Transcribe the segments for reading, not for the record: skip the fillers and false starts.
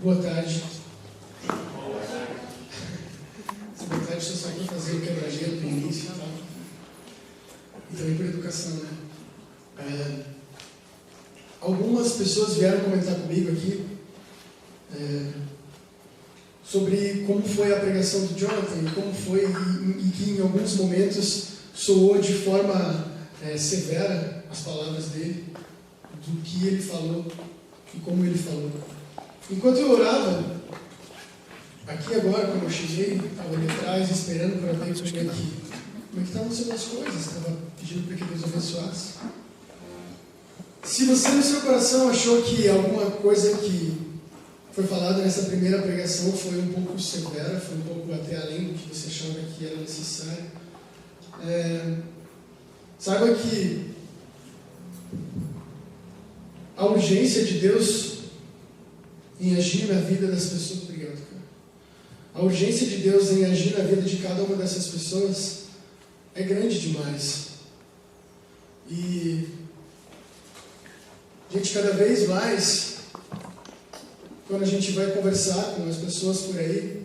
Boa tarde. Boa tarde, estou só aqui fazer o quebra-gelo do início, tá? E também por educação, né? Algumas pessoas vieram comentar comigo aqui sobre como foi a pregação do Jonathan, como foi e que em alguns momentos soou de forma severa as palavras dele, do que ele falou e como ele falou. Enquanto eu orava, aqui agora, quando eu cheguei, estava ali atrás, esperando para ver como é que estavam sendo as coisas, estava pedindo para que Deus abençoasse. Se você no seu coração achou que alguma coisa que foi falada nessa primeira pregação foi um pouco severa, foi um pouco até além do que você achava que era necessário, saiba que a urgência de Deus em agir na vida das pessoas, obrigado, cara. A urgência de Deus em agir na vida de cada uma dessas pessoas é grande demais. E, gente, cada vez mais, quando a gente vai conversar com as pessoas por aí,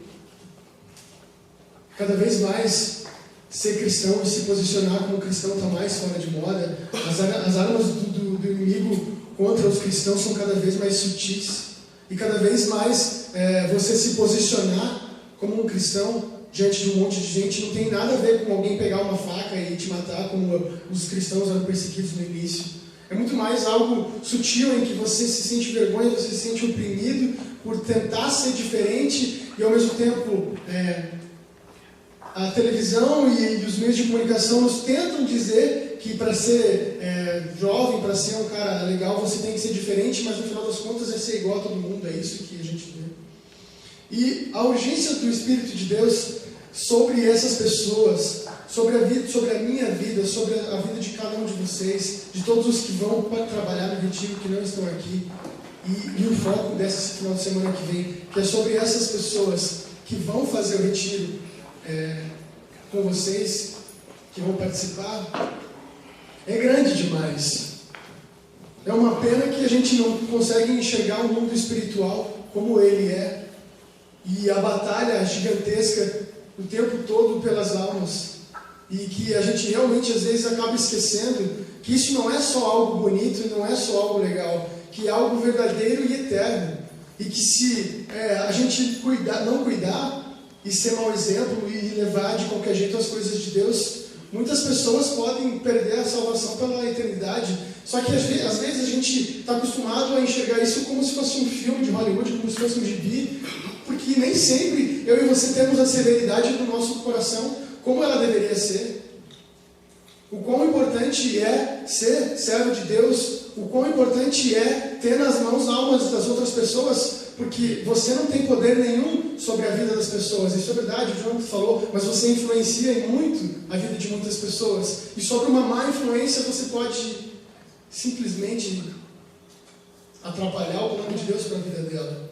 cada vez mais ser cristão e se posicionar como cristão está mais fora de moda. As armas do inimigo contra os cristãos são cada vez mais sutis. E cada vez mais você se posicionar como um cristão diante de um monte de gente não tem nada a ver com alguém pegar uma faca e te matar, como os cristãos eram perseguidos no início. É muito mais algo sutil em que você se sente vergonha, você se sente oprimido por tentar ser diferente e ao mesmo tempo a televisão e os meios de comunicação nos tentam dizer que para ser jovem, para ser um cara legal, você tem que ser diferente, mas no final das contas é ser igual a todo mundo, é isso que a gente vê. E a urgência do Espírito de Deus sobre essas pessoas, sobre a minha vida, sobre a vida de cada um de vocês, de todos os que vão trabalhar no retiro, que não estão aqui, e o foco desse final de semana que vem, que é sobre essas pessoas que vão fazer o retiro com vocês, que vão participar, é grande demais. É uma pena que a gente não consegue enxergar o mundo espiritual como ele é, e a batalha gigantesca o tempo todo pelas almas, e que a gente realmente às vezes acaba esquecendo que isso não é só algo bonito e não é só algo legal, que é algo verdadeiro e eterno, e que se a gente não cuidar e ser mau exemplo e levar de qualquer jeito as coisas de Deus, muitas pessoas podem perder a salvação pela eternidade. Só que às vezes a gente está acostumado a enxergar isso como se fosse um filme de Hollywood, como se fosse um gibi, porque nem sempre eu e você temos a severidade do nosso coração como ela deveria ser. O quão importante é ser servo de Deus, o quão importante é ter nas mãos almas das outras pessoas, porque você não tem poder nenhum sobre a vida das pessoas. Isso é verdade, o Jonathan falou, mas você influencia muito a vida de muitas pessoas. E sobre uma má influência você pode simplesmente atrapalhar o plano de Deus para a vida dela.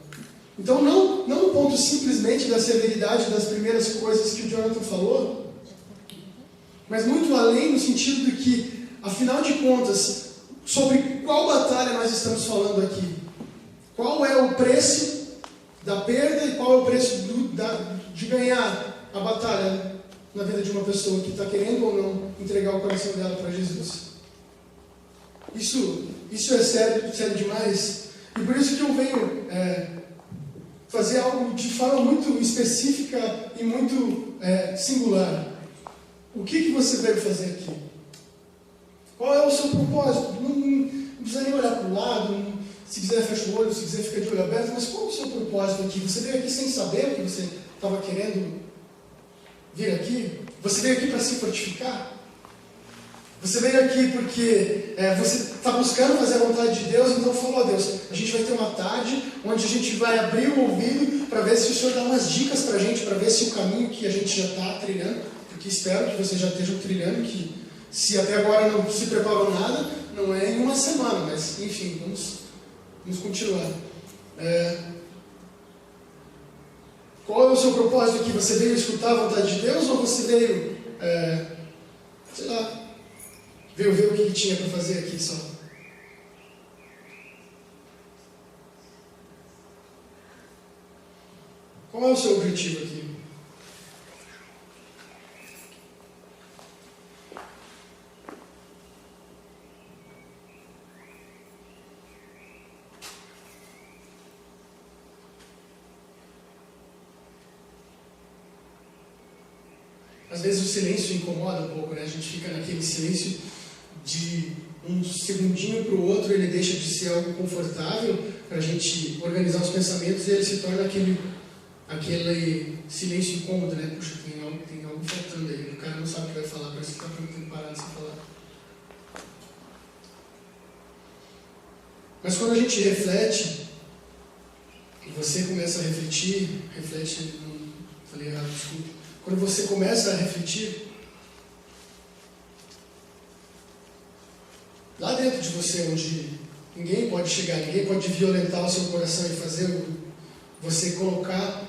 Então não no ponto simplesmente da severidade das primeiras coisas que o Jonathan falou, mas muito além no sentido de que, afinal de contas, sobre qual batalha nós estamos falando aqui? Qual é o preço da perda e qual é o preço de ganhar a batalha na vida de uma pessoa que está querendo ou não entregar o coração dela para Jesus? Isso é sério demais. E por isso que eu venho fazer algo de forma muito específica e muito singular. O que você veio fazer aqui? Qual é o seu propósito? Não precisa nem olhar para o lado, se quiser fecha o olho, se quiser fica de olho aberto, mas qual é o seu propósito aqui? Você veio aqui sem saber o que você estava querendo vir aqui? Você veio aqui para se fortificar? Você veio aqui porque você está buscando fazer a vontade de Deus, então falou: ó Deus, a gente vai ter uma tarde onde a gente vai abrir o ouvido para ver se o Senhor dá umas dicas para a gente, para ver se o caminho que a gente já está trilhando, porque espero que vocês já estejam trilhando, que se até agora não se preparou nada, não é em uma semana, mas enfim, vamos continuar. Qual é o seu propósito aqui? Você veio escutar a vontade de Deus ou você veio, sei lá, veio ver o que tinha para fazer aqui só? Qual é o seu objetivo aqui? Às vezes o silêncio incomoda um pouco, né? A gente fica naquele silêncio de um segundinho para o outro, ele deixa de ser algo confortável para a gente organizar os pensamentos e ele se torna aquele silêncio incômodo, né? Puxa, tem algo faltando aí, o cara não sabe o que vai falar, parece que está tentando parar de se falar. Mas quando a gente reflete, e você começa a refletir, falei errado, desculpa. Quando você começa a refletir, lá dentro de você, onde ninguém pode chegar, ninguém pode violentar o seu coração e fazer você colocar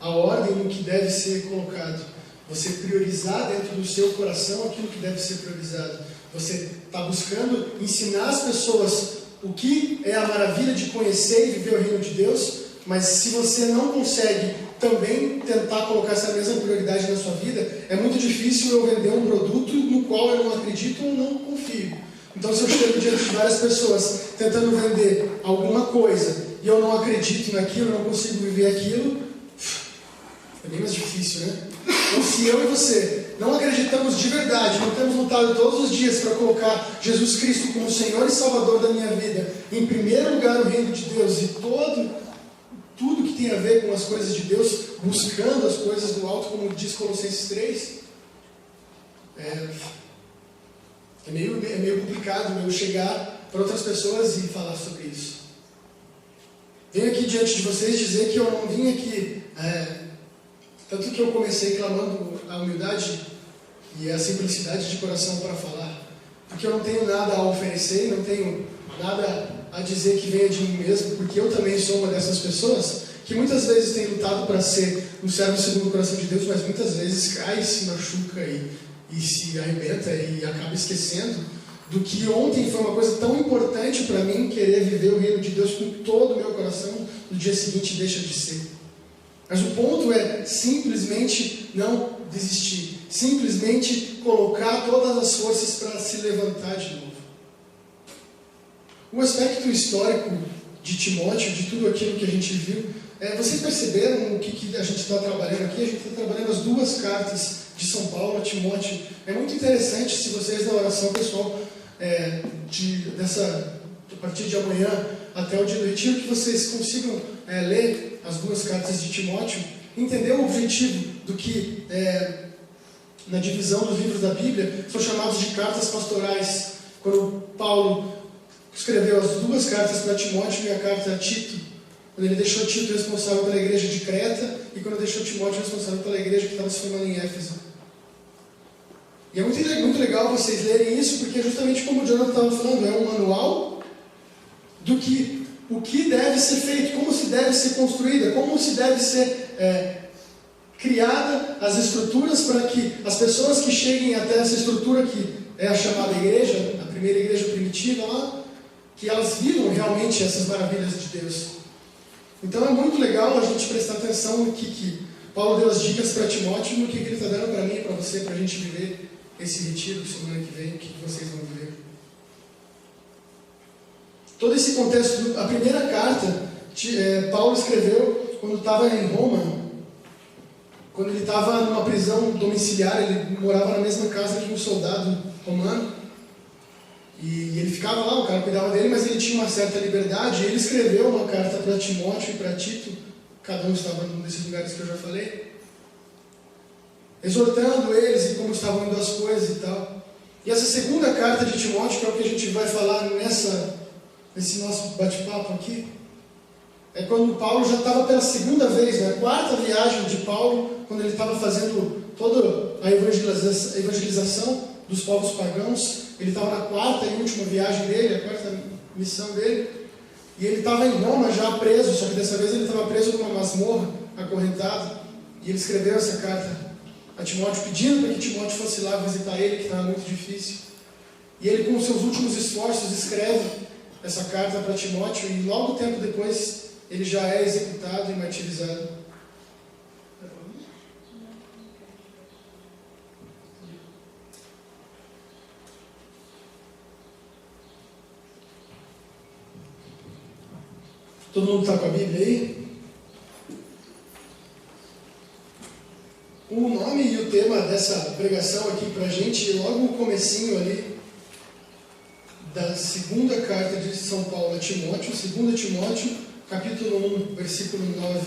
a ordem no que deve ser colocado, você priorizar dentro do seu coração aquilo que deve ser priorizado, você está buscando ensinar as pessoas o que é a maravilha de conhecer e viver o reino de Deus, mas se você não consegue também tentar colocar essa mesma prioridade na sua vida, é muito difícil eu vender um produto no qual eu não acredito ou não confio. Então, se eu chego diante de várias pessoas tentando vender alguma coisa e eu não acredito naquilo, não consigo viver aquilo, é bem mais difícil, né? Então, se eu e você não acreditamos de verdade, não temos lutado todos os dias para colocar Jesus Cristo como Senhor e Salvador da minha vida, em primeiro lugar o reino de Deus e tudo que tem a ver com as coisas de Deus, buscando as coisas do alto, como diz Colossenses 3, é meio complicado eu chegar para outras pessoas e falar sobre isso. Venho aqui diante de vocês dizer que eu não vim aqui, tanto que eu comecei clamando a humildade e a simplicidade de coração para falar, porque eu não tenho nada a oferecer, não tenho nada a dizer que venha de mim mesmo, porque eu também sou uma dessas pessoas que muitas vezes tem lutado para ser um servo segundo o coração de Deus, mas muitas vezes cai, se machuca e se arrebenta e acaba esquecendo do que ontem foi uma coisa tão importante para mim, querer viver o reino de Deus com todo o meu coração, no dia seguinte deixa de ser. Mas o ponto é simplesmente não desistir, simplesmente colocar todas as forças para se levantar de novo. O aspecto histórico de Timóteo, de tudo aquilo que a gente viu, vocês perceberam o que a gente está trabalhando aqui? A gente está trabalhando as duas cartas de São Paulo a Timóteo. É muito interessante, se vocês na oração pessoal, a partir de amanhã até o dia do retiro, que vocês consigam ler as duas cartas de Timóteo, entender o objetivo do que, na divisão dos livros da Bíblia, são chamados de cartas pastorais. Quando Paulo escreveu as duas cartas para Timóteo e a carta a Tito, quando ele deixou Tito responsável pela igreja de Creta e quando deixou Timóteo responsável pela igreja que estava se formando em Éfeso. E é muito legal vocês lerem isso, porque justamente como o Jonathan estava falando, é um manual do que o que deve ser feito, como se deve ser construída, como se deve ser criada as estruturas para que as pessoas que cheguem até essa estrutura que é a chamada igreja, a primeira igreja primitiva lá, que elas vivam realmente essas maravilhas de Deus. Então é muito legal a gente prestar atenção no que Paulo deu as dicas para Timóteo e no que ele está dando para mim e para você, para a gente viver esse retiro semana que vem, o que vocês vão viver. Todo esse contexto, a primeira carta, Paulo escreveu quando estava em Roma, quando ele estava numa prisão domiciliar, ele morava na mesma casa que um soldado romano. E ele ficava lá, o cara cuidava dele, mas ele tinha uma certa liberdade. E ele escreveu uma carta para Timóteo e para Tito, cada um estava num desses lugares que eu já falei, exortando eles e como estavam indo as coisas e tal. E essa segunda carta de Timóteo, que é o que a gente vai falar nesse nosso bate-papo aqui, é quando Paulo já estava pela segunda vez, na quarta viagem de Paulo, quando ele estava fazendo toda a evangelização dos povos pagãos. Ele estava na quarta e última viagem dele, a quarta missão dele, e ele estava em Roma já preso, só que dessa vez ele estava preso numa masmorra, acorrentado, e ele escreveu essa carta a Timóteo, pedindo para que Timóteo fosse lá visitar ele, que estava muito difícil. E ele, com seus últimos esforços, escreve essa carta para Timóteo, e logo tempo depois ele já é executado e martirizado. Todo mundo está com a Bíblia aí? O nome e o tema dessa pregação aqui para a gente, logo no comecinho ali, da segunda carta de São Paulo a Timóteo, 2 Timóteo, capítulo 1, versículo 9.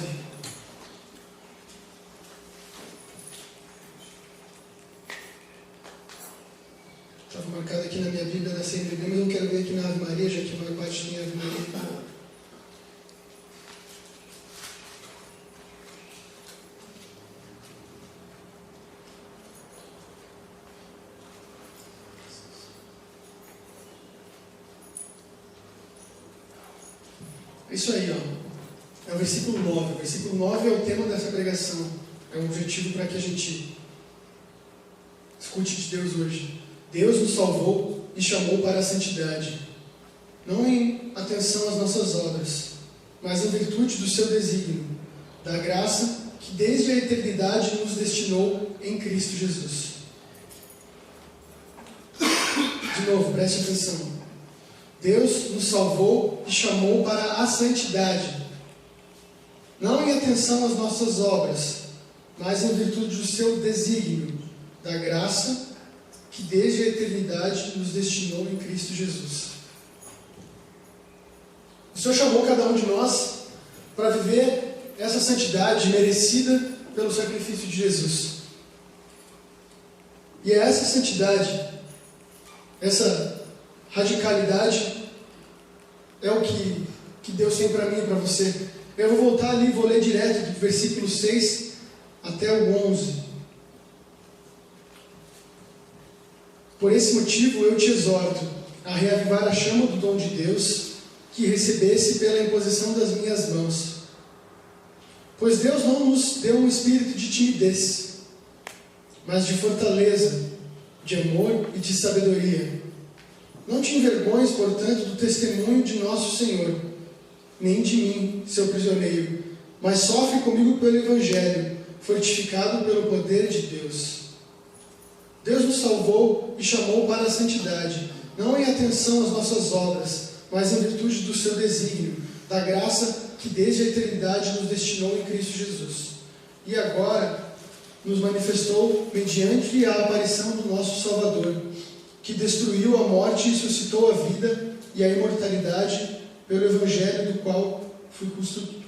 Estava marcado aqui na minha Bíblia da CNBB, mas não quero ver aqui na Ave Maria, já que a maior parte tem Ave Maria. É isso aí, ó. É o versículo 9. O versículo 9 é o tema dessa pregação. É um objetivo para que a gente escute de Deus hoje. Deus nos salvou e chamou para a santidade, não em atenção às nossas obras, mas em virtude do seu desígnio, da graça que desde a eternidade nos destinou em Cristo Jesus. De novo, preste atenção. Deus nos salvou e chamou para a santidade, não em atenção às nossas obras, mas em virtude do seu desígnio, da graça que desde a eternidade nos destinou em Cristo Jesus. O Senhor chamou cada um de nós para viver essa santidade merecida pelo sacrifício de Jesus. E é essa santidade, essa radicalidade, é o que Deus tem para mim e para você. Eu vou voltar ali e vou ler direto do versículo 6 até o 11. Por esse motivo eu te exorto a reavivar a chama do dom de Deus que recebesse pela imposição das minhas mãos. Pois Deus não nos deu um espírito de timidez, mas de fortaleza, de amor e de sabedoria. Não te envergonhes, portanto, do testemunho de nosso Senhor, nem de mim, seu prisioneiro, mas sofre comigo pelo Evangelho, fortificado pelo poder de Deus. Deus nos salvou e chamou para a santidade, não em atenção às nossas obras, mas em virtude do seu desígnio, da graça que desde a eternidade nos destinou em Cristo Jesus. E agora nos manifestou mediante a aparição do nosso Salvador, que destruiu a morte e suscitou a vida e a imortalidade pelo Evangelho, do qual fui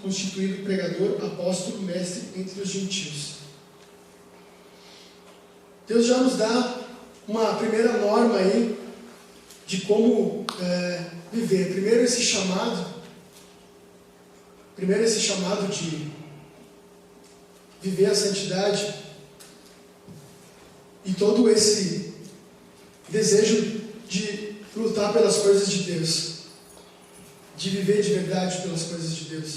constituído pregador, apóstolo, mestre entre os gentios. Deus já nos dá uma primeira norma aí de como viver. Primeiro esse chamado de viver a santidade e todo esse desejo de lutar pelas coisas de Deus, de viver de verdade pelas coisas de Deus.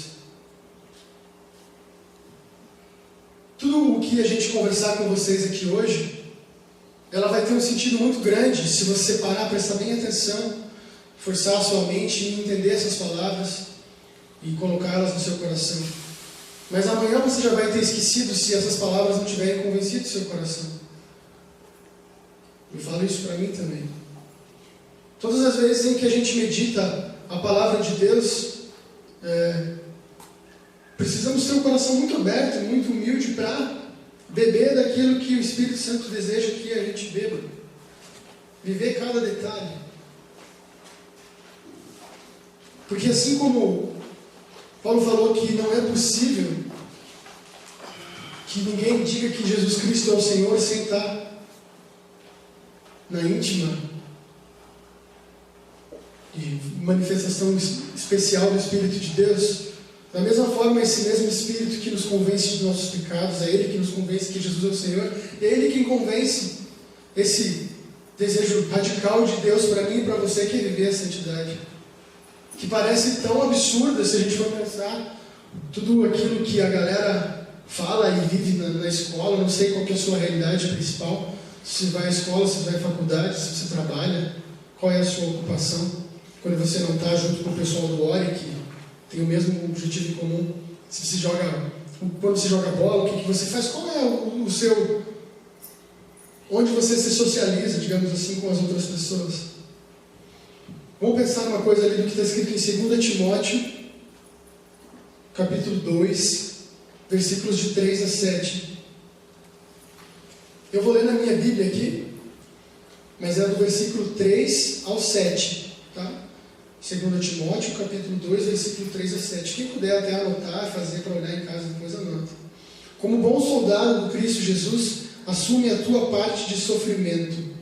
Tudo o que a gente conversar com vocês aqui hoje, ela vai ter um sentido muito grande se você parar, prestar bem atenção, forçar a sua mente e entender essas palavras e colocá-las no seu coração. Mas amanhã você já vai ter esquecido se essas palavras não tiverem convencido o seu coração. Eu falo isso para mim também. Todas as vezes em que a gente medita a palavra de Deus, precisamos ter um coração muito aberto, muito humilde para beber daquilo que o Espírito Santo deseja que a gente beba. Viver cada detalhe. Porque assim como Paulo falou que não é possível que ninguém diga que Jesus Cristo é o Senhor sem estar na íntima e manifestação especial do Espírito de Deus, da mesma forma, esse mesmo Espírito que nos convence dos nossos pecados, é Ele que nos convence que Jesus é o Senhor, é Ele quem convence esse desejo radical de Deus para mim e para você, que é viver a santidade, que parece tão absurda se a gente for pensar tudo aquilo que a galera fala e vive na escola. Não sei qual que é a sua realidade principal, se você vai à escola, se você vai à faculdade, se você trabalha, qual é a sua ocupação, quando você não está junto com o pessoal do ORE, que tem o mesmo objetivo em comum. Se você quando você joga bola, o que você faz? Qual é o seu... onde você se socializa, digamos assim, com as outras pessoas? Vamos pensar numa coisa ali do que está escrito em 2 Timóteo, capítulo 2, versículos de 3 a 7. Eu vou ler na minha Bíblia aqui, mas é do versículo 3 ao 7, tá? 2 Timóteo, capítulo 2, versículo 3 a 7. Quem puder até anotar, fazer para olhar em casa, depois anota. Como bom soldado do Cristo Jesus, assume a tua parte de sofrimento.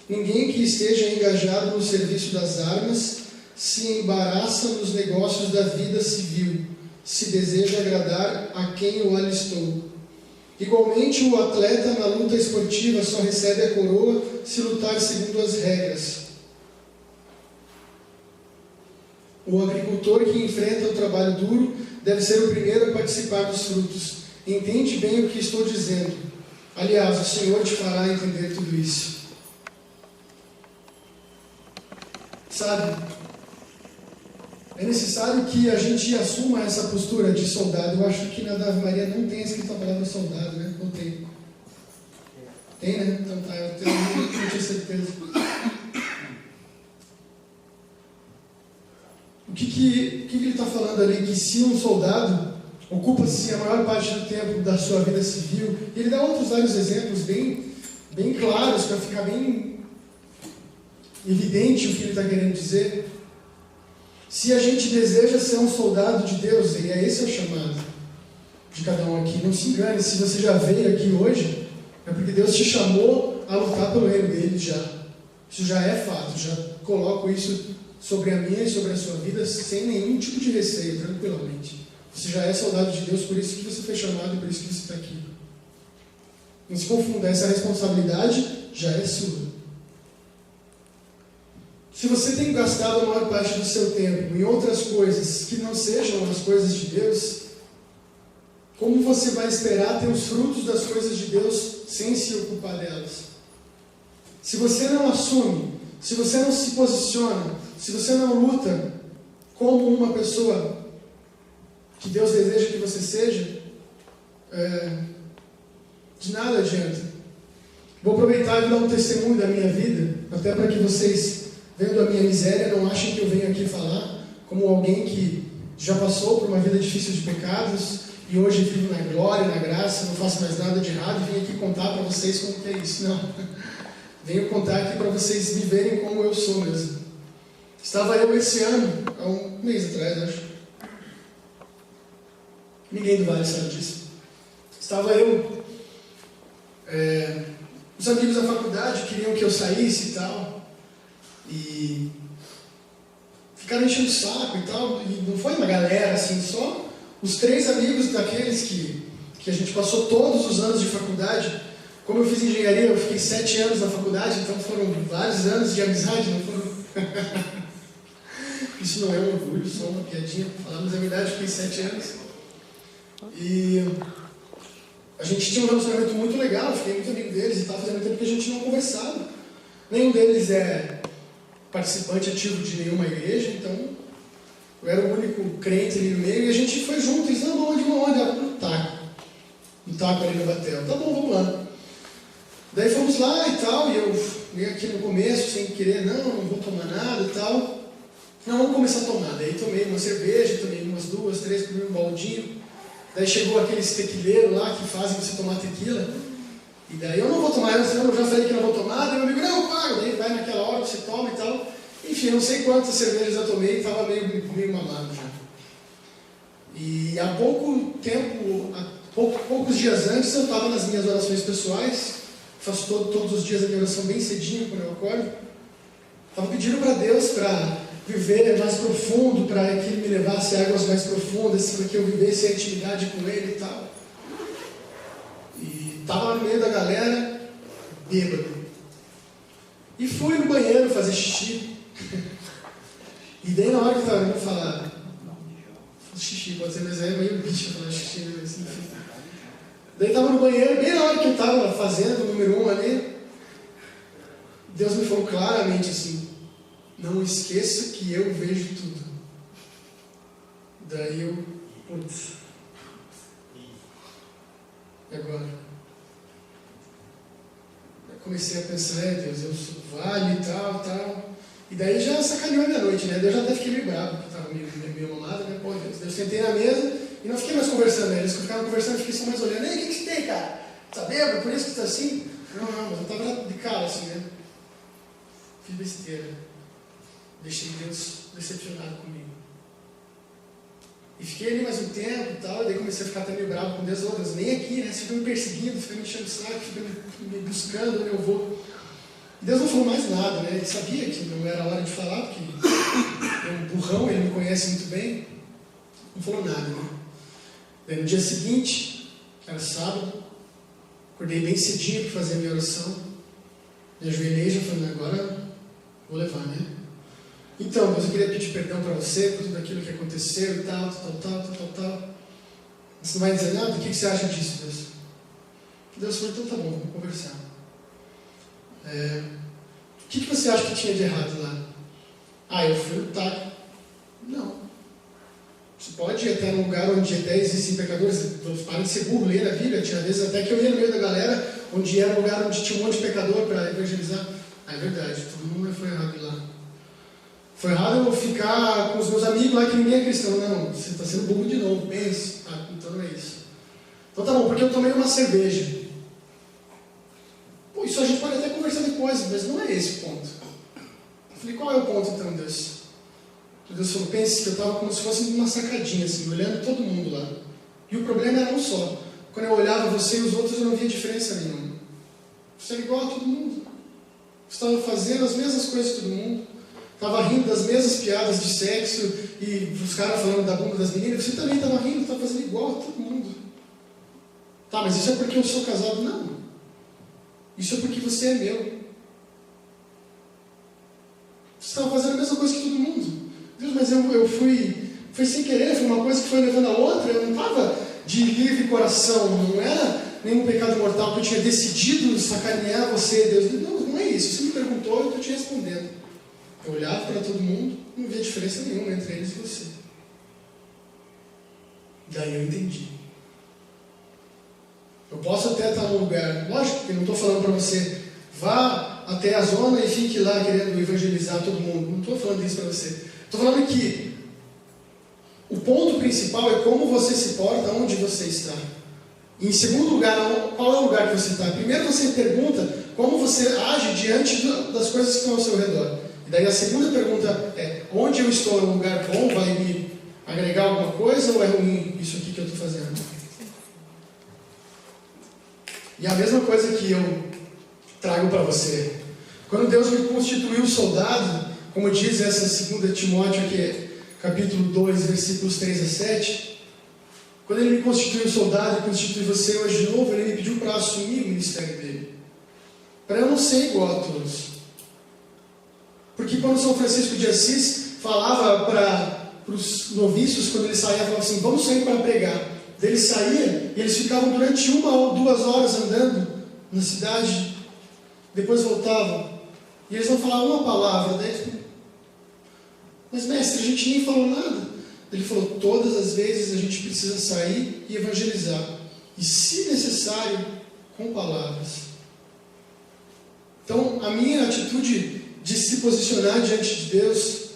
Ninguém que esteja engajado no serviço das armas se embaraça nos negócios da vida civil, se deseja agradar a quem o alistou. Igualmente, o atleta na luta esportiva só recebe a coroa se lutar segundo as regras. O agricultor que enfrenta o trabalho duro deve ser o primeiro a participar dos frutos. Entende bem o que estou dizendo. Aliás, o Senhor te fará entender tudo isso. Sabe, é necessário que a gente assuma essa postura de soldado. Eu acho que na Ave Maria não tem escrito a palavra soldado, né? Não tem. Tem, né? Então tá, eu não tinha certeza. O que ele está falando ali? Que se um soldado ocupa-se a maior parte do tempo da sua vida civil, ele dá outros vários exemplos bem claros para ficar bem evidente o que ele está querendo dizer. Se a gente deseja ser um soldado de Deus, e esse é o chamado de cada um aqui, não se engane, se você já veio aqui hoje, é porque Deus te chamou a lutar pelo reino dele já. Isso já é fato, já coloco isso sobre a minha e sobre a sua vida sem nenhum tipo de receio, tranquilamente. Você já é soldado de Deus, por isso que você foi chamado e por isso que você está aqui. Não se confunda, essa responsabilidade já é sua. Se você tem gastado a maior parte do seu tempo em outras coisas que não sejam as coisas de Deus, como você vai esperar ter os frutos das coisas de Deus sem se ocupar delas? Se você não assume, se você não se posiciona, se você não luta como uma pessoa que Deus deseja que você seja, de nada adianta. Vou aproveitar e dar um testemunho da minha vida, até para que vocês, vendo a minha miséria, não achem que eu venho aqui falar como alguém que já passou por uma vida difícil de pecados e hoje vivo na glória, na graça, não faço mais nada de errado e vim aqui contar para vocês como que é isso. Não. Venho contar aqui para vocês me verem como eu sou mesmo. Estava eu esse ano, há um mês atrás, acho. Ninguém do Vale sabe disso. Estava eu... os amigos da faculdade queriam que eu saísse e tal. E ficaram enchendo o saco e tal. E não foi uma galera assim, só os 3 amigos daqueles que a gente passou todos os anos de faculdade. Como eu fiz engenharia, eu fiquei 7 anos na faculdade, então foram vários anos de amizade, não foram... Isso não é um orgulho, só uma piadinha para falar, mas na verdade eu fiquei 7 anos. E a gente tinha um relacionamento muito legal, eu fiquei muito amigo deles e tal, fazia muito tempo que a gente não conversava. Nenhum deles é participante ativo de nenhuma igreja, então eu era o único crente ali no meio e a gente foi junto. Eles, não, vamos onde? No taco ali no Batel. Tá bom, vamos lá. Daí fomos lá e tal, e eu meio aqui no começo, sem querer, não vou tomar nada e tal. Não, vamos começar a tomar. Daí tomei uma cerveja, tomei umas 2, 3, comi um baldinho. Daí chegou aqueles tequileiros lá que fazem você tomar tequila. E daí eu não vou tomar, eu já falei que não vou tomar. Daí meu amigo, não, eu pago. Daí vai naquela hora, você toma e tal. Enfim, não sei quantas cervejas eu tomei e estava meio mamado já. E há pouco tempo, poucos dias antes, eu estava nas minhas orações pessoais. Faço todos os dias a minha oração bem cedinho quando eu acordo. Estava pedindo para Deus para viver mais profundo, para que Ele me levasse a águas mais profundas, para que eu vivesse a intimidade com Ele e tal. E estava no meio da galera, bêbado. E fui no banheiro fazer xixi. E daí na hora que eu estava indo falar, xixi, pode ser, mas é meio bicho falar xixi, assim, enfim. Daí estava no banheiro, bem na hora que eu estava fazendo o número 1 ali, Deus me falou claramente assim, não esqueça que eu vejo tudo. Daí eu, putz, e agora? Eu comecei a pensar, Deus, eu sou vale e tal. E daí já sacaneou a minha noite, né? Daí eu já até fiquei meio bravo, porque eu estava meio mamado, né? Pô, Deus. Daí eu sentei na mesa e não fiquei mais conversando, né? Eles ficavam conversando, eu fiquei só mais olhando. Ei, o que você tem, cara? Tá bêbado? Por isso que você tá assim? Não, mas eu tava de cara assim, né? Fiz besteira. Deixei Deus decepcionado comigo. E fiquei ali mais um tempo e tal, e daí comecei a ficar até meio bravo com Deus. Deus, nem aqui, né? Você fica me perseguindo, fica me enchendo o saco, fica me buscando onde eu vou. E Deus não falou mais nada, né? Ele sabia que não era hora de falar, porque é um burrão, ele me conhece muito bem. Não falou nada, né? Daí no dia seguinte, que era sábado, acordei bem cedinho para fazer a minha oração. Me ajoelhei e já falei, agora vou levar, né? Então, Deus, eu queria pedir perdão para você por tudo aquilo que aconteceu e tal. Você não vai dizer nada? O que você acha disso, Deus? Deus falou, então tá bom, vamos conversar. O que você acha que tinha de errado lá? Eu fui lutar. Não. Você pode ir até num lugar onde até existem pecadores. Para de ser burro, ler a Bíblia. Tinha vezes até que eu ia no meio da galera, onde era um lugar onde tinha um monte de pecador para evangelizar. É verdade, todo mundo foi errado lá. Foi errado eu ficar com os meus amigos lá que ninguém é cristão. Não, você está sendo burro de novo. Pense. Então não é isso. Então tá bom, porque eu tomei uma cerveja. Pô, isso a gente pode até conversar depois, mas não é esse o ponto. Eu falei, qual é o ponto então, Deus? Deus falou, pense que eu estava como se fosse numa sacadinha, assim, olhando todo mundo lá. E o problema era um só. Quando eu olhava você e os outros, eu não via diferença nenhuma. Você era igual a todo mundo. Você estava fazendo as mesmas coisas que todo mundo. Estava rindo das mesmas piadas de sexo e os caras falando da bunda das meninas. Você também estava rindo, estava fazendo igual a todo mundo. Tá, mas isso é porque eu sou casado? Não. Isso é porque você é meu. Você estava fazendo a mesma coisa que todo mundo. Deus, mas eu fui... Foi sem querer, foi uma coisa que foi levando a outra. Eu não estava de livre coração. Não era nenhum pecado mortal que eu tinha decidido sacanear você, Deus. Não é isso. Você me perguntou e eu estou te respondendo. Eu olhava para todo mundo, não via diferença nenhuma entre eles e você. Daí eu entendi. Eu posso até estar num lugar, lógico que eu não estou falando para você, vá até a zona e fique lá querendo evangelizar todo mundo. Não estou falando isso para você. Estou falando que o ponto principal é como você se porta, onde você está. E em segundo lugar, qual é o lugar que você está? Primeiro você pergunta como você age diante das coisas que estão ao seu redor. E daí a segunda pergunta é, onde eu estou? É um lugar bom? Vai me agregar alguma coisa ou é ruim isso aqui que eu estou fazendo? E a mesma coisa que eu trago para você. Quando Deus me constituiu soldado, como diz essa 2 Timóteo aqui, capítulo 2, versículos 3 a 7, quando Ele me constituiu soldado e constitui você hoje de novo, Ele me pediu para assumir o ministério dele. Para eu não ser igual a todos. Porque quando São Francisco de Assis falava para os noviços, quando ele saía, falava assim, vamos sair para pregar. Daí ele saía e eles ficavam durante 1 ou 2 horas andando na cidade, depois voltavam. E eles não falavam uma palavra. Daí, mas mestre, a gente nem falou nada. Ele falou, todas as vezes a gente precisa sair e evangelizar. E se necessário, com palavras. Então, a minha atitude de se posicionar diante de Deus,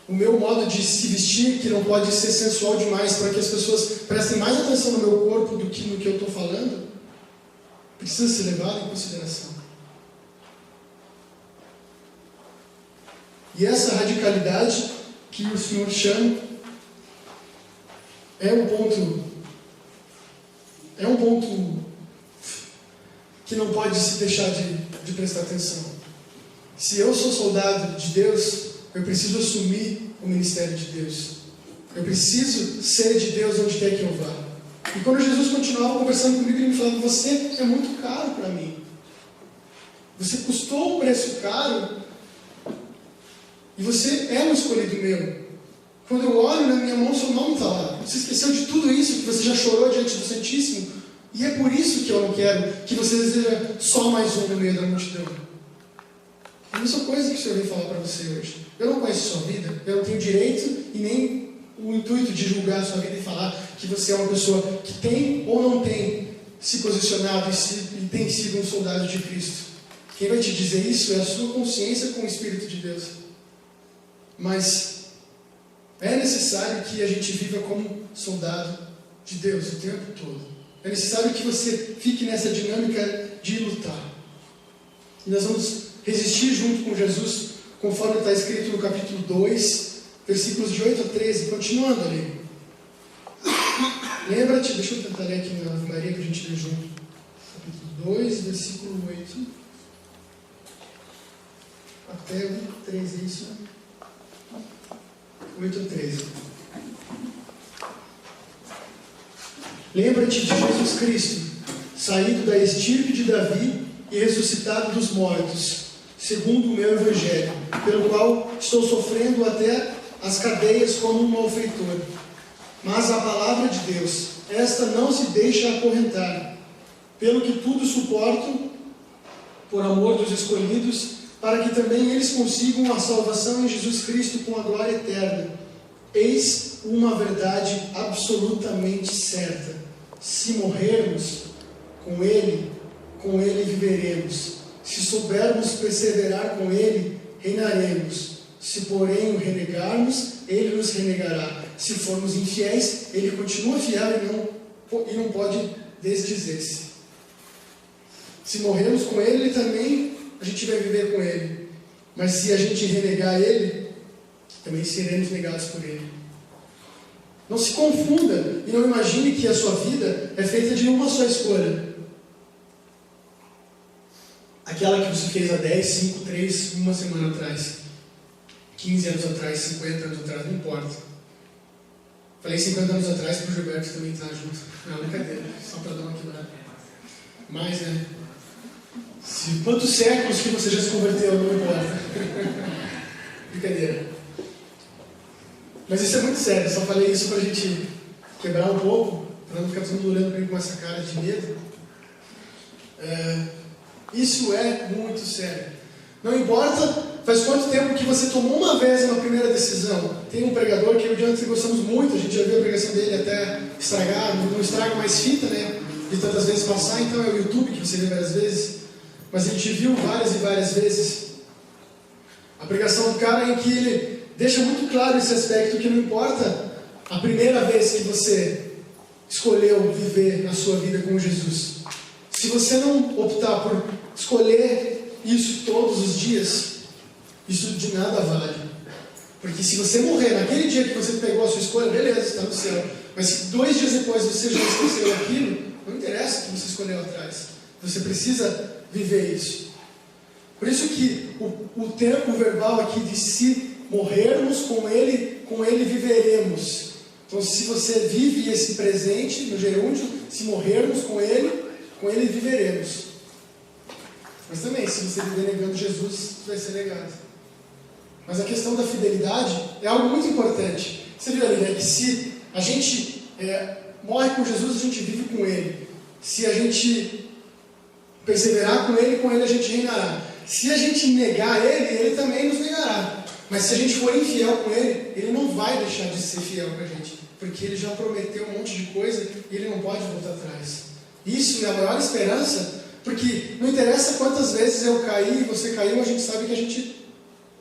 o meu modo de se vestir, que não pode ser sensual demais para que as pessoas prestem mais atenção no meu corpo do que no que eu estou falando, precisa ser levado em consideração. E essa radicalidade que o Senhor chama é um ponto que não pode se deixar de prestar atenção. Se eu sou soldado de Deus, eu preciso assumir o ministério de Deus. Eu preciso ser de Deus onde quer que eu vá. E quando Jesus continuava conversando comigo, ele me falava, você é muito caro para mim. Você custou um preço caro e você é um escolhido meu. Quando eu olho na minha mão, seu nome está lá. Você esqueceu de tudo isso, que você já chorou diante do Santíssimo. E é por isso que eu não quero que você seja só mais um no meio da multidão. É a mesma coisa que o Senhor vem falar para você hoje. Eu não conheço a sua vida, eu não tenho direito e nem o intuito de julgar a sua vida e falar que você é uma pessoa que tem ou não tem se posicionado e tem sido um soldado de Cristo. Quem vai te dizer isso é a sua consciência com o Espírito de Deus. Mas é necessário que a gente viva como soldado de Deus o tempo todo. É necessário que você fique nessa dinâmica de lutar. E nós vamos resistir junto com Jesus, conforme está escrito no capítulo 2, versículos de 8 a 13, continuando ali. Lembra-te, deixa eu tentar ler aqui na Ave Maria para a gente ler junto. Capítulo 2, versículo 8 até o 13, é isso? 8 a 13. Lembra-te de Jesus Cristo, saído da estirpe de Davi e ressuscitado dos mortos, segundo o meu evangelho, pelo qual estou sofrendo até as cadeias como um malfeitor. Mas a palavra de Deus, esta não se deixa acorrentar, pelo que tudo suporto, por amor dos escolhidos, para que também eles consigam a salvação em Jesus Cristo com a glória eterna. Eis uma verdade absolutamente certa: se morrermos com Ele viveremos. Se soubermos perseverar com Ele, reinaremos. Se porém o renegarmos, Ele nos renegará. Se formos infiéis, Ele continua fiel e não pode desdizer-se. Se morrermos com Ele, também a gente vai viver com Ele. Mas se a gente renegar Ele, também seremos negados por Ele. Não se confunda e não imagine que a sua vida é feita de uma só escolha. Aquela que você fez há 10, 5, 3, uma semana atrás, 15 anos atrás, 50 anos atrás, não importa. Falei 50 anos atrás para o Gilberto também estar junto. Não, brincadeira, só para dar uma quebrada. Mas, né? Quantos séculos que você já se converteu, não importa. Brincadeira. Mas isso é muito sério, só falei isso para a gente quebrar um pouco, para não ficar todo mundo olhando para mim com essa cara de medo. Isso é muito sério. Não importa faz quanto tempo que você tomou uma vez uma primeira decisão. Tem um pregador que eu e o Jonathan gostamos muito, a gente já viu a pregação dele até estragar, não estraga mais fita, né? De tantas vezes passar, então é o YouTube que você vê várias vezes. Mas a gente viu várias e várias vezes a pregação do cara em que ele deixa muito claro esse aspecto, que não importa a primeira vez que você escolheu viver a sua vida com Jesus. Se você não optar por escolher isso todos os dias, isso de nada vale. Porque se você morrer naquele dia que você pegou a sua escolha, beleza, está no céu. Mas se 2 dias depois você já esqueceu aquilo, não interessa o que você escolheu atrás. Você precisa viver isso. Por isso que o tempo verbal aqui de se morrermos com Ele viveremos. Então, se você vive esse presente no gerúndio, se morrermos com Ele viveremos. Mas também, se você viver negando Jesus, vai ser negado. Mas a questão da fidelidade é algo muito importante. Você viu ali, né, que se a gente morre com Jesus, a gente vive com Ele. Se a gente perseverar com Ele a gente reinará. Se a gente negar Ele também nos negará. Mas se a gente for infiel com Ele não vai deixar de ser fiel com a gente. Porque Ele já prometeu um monte de coisa e Ele não pode voltar atrás. Isso é a maior esperança, porque não interessa quantas vezes eu caí e você caiu, a gente sabe que a gente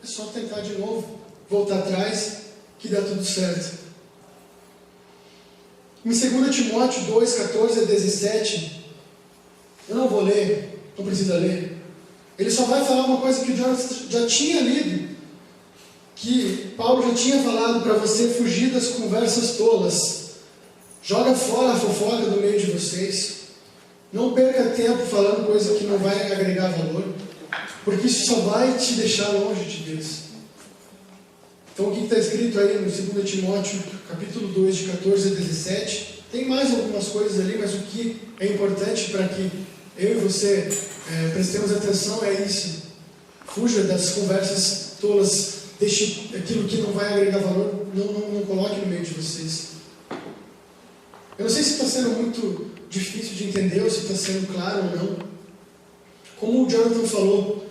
é só tentar de novo, voltar atrás, que dá tudo certo. Em 2 Timóteo 2, 14 a 17, eu não vou ler, não precisa ler. Ele só vai falar uma coisa que o Jonathan já tinha lido, que Paulo já tinha falado para você fugir das conversas tolas. Joga fora a fofoca do meio de vocês. Não perca tempo falando coisa que não vai agregar valor, porque isso só vai te deixar longe de Deus. Então o que está escrito aí no 2 Timóteo, capítulo 2, de 14 a 17, tem mais algumas coisas ali, mas o que é importante para que eu e você prestemos atenção é isso. Fuja das conversas tolas, deixe aquilo que não vai agregar valor, não coloque no meio de vocês. Eu não sei se está sendo muito difícil de entender ou se está sendo claro ou não. Como o Jonathan falou,